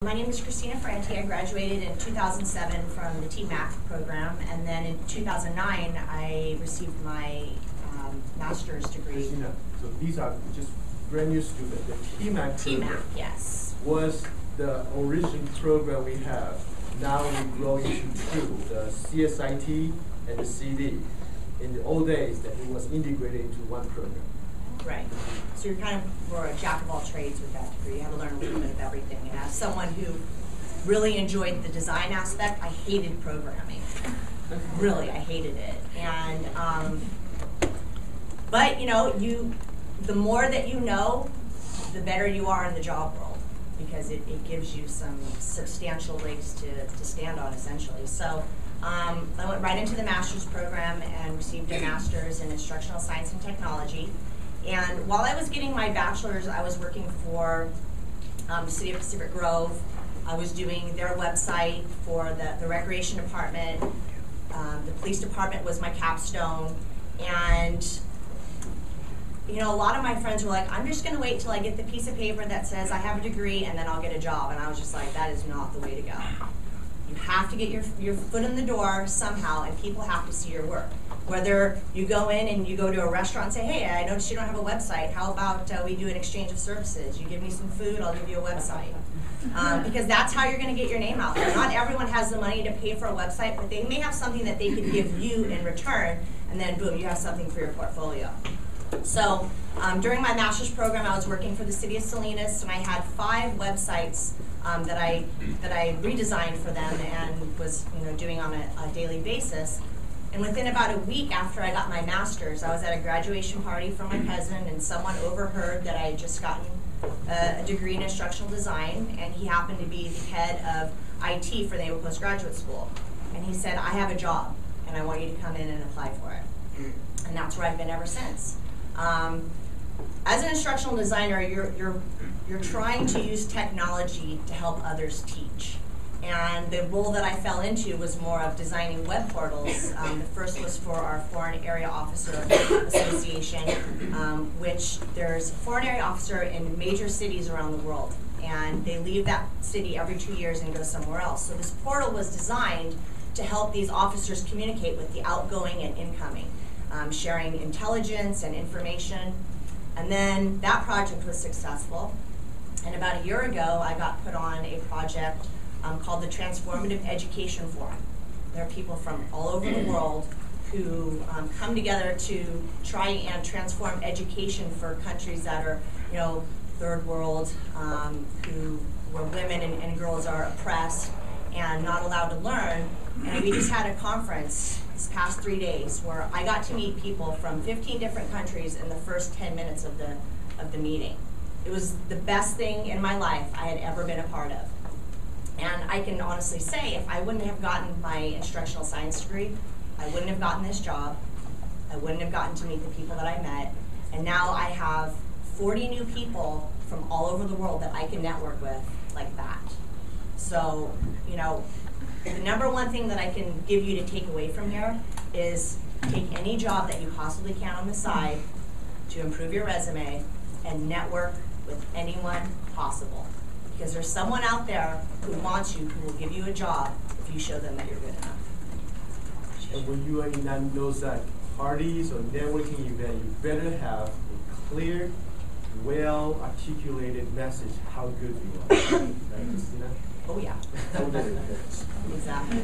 My name is Christina Ferrante. I graduated in 2007 from the TMAC program, and then in 2009 I received my master's degree. Christina, so these are just brand new students. The TMAC program yes, was the original program we have. Now we grow into two, the CSIT and the CD. In the old days, that it was integrated into one program. right. So you're kind of more a jack of all trades with that degree. You have to learn a little bit of everything. And as someone who really enjoyed the design aspect, I hated programming. Really, I hated it. And but you know, the more that you know, the better you are in the job role, because it gives you some substantial legs to stand on, essentially. So I went right into the master's program and received a master's in instructional science and technology. And while I was getting my bachelor's, I was working for the City of Pacific Grove. I was doing their website for the recreation department. The police department was my capstone. And you know, a lot of my friends were like, I'm just going to wait till I get the piece of paper that says I have a degree and then I'll get a job. And I was just like, that is not the way to go. You have to get your foot in the door somehow, and people have to see your work. Whether you go in and you go to a restaurant and say, hey, I noticed you don't have a website. How about we do an exchange of services? You give me some food, I'll give you a website. Because that's how you're going to get your name out there. Not everyone has the money to pay for a website, but they may have something that they could give you in return, and then boom, you have something for your portfolio. So during my master's program, I was working for the City of Salinas, and I had 5 websites that I redesigned for them and was doing on a daily basis. And within about a week after I got my master's, I was at a graduation party for my cousin, and someone overheard that I had just gotten a degree in instructional design, and he happened to be the head of IT for Naval Postgraduate School. And he said, I have a job, and I want you to come in and apply for it. And that's where I've been ever since. As an instructional designer, you're trying to use technology to help others teach. And the role that I fell into was more of designing web portals. The first was for our Foreign Area Officer Association, which there's a foreign area officer in major cities around the world. And they leave that city every 2 years and go somewhere else. So this portal was designed to help these officers communicate with the outgoing and incoming, sharing intelligence and information. And then that project was successful. And about a year ago, I got put on a project called the Transformative Education Forum. There are people from all over the world who come together to try and transform education for countries that are, third world, where women and girls are oppressed and not allowed to learn. And we just had a conference this past 3 days where I got to meet people from 15 different countries in the first 10 minutes of the meeting. It was the best thing in my life I had ever been a part of. And I can honestly say, if I wouldn't have gotten my instructional science degree, I wouldn't have gotten this job. I wouldn't have gotten to meet the people that I met. And now I have 40 new people from all over the world that I can network with like that. So, the number one thing that I can give you to take away from here is take any job that you possibly can on the side to improve your resume and network with anyone possible. Because there's someone out there who wants you, who will give you a job if you show them that you're good enough. And when you are in those parties or networking events, you better have a clear, well-articulated message how good you are. Right, Christina? Oh yeah. Exactly.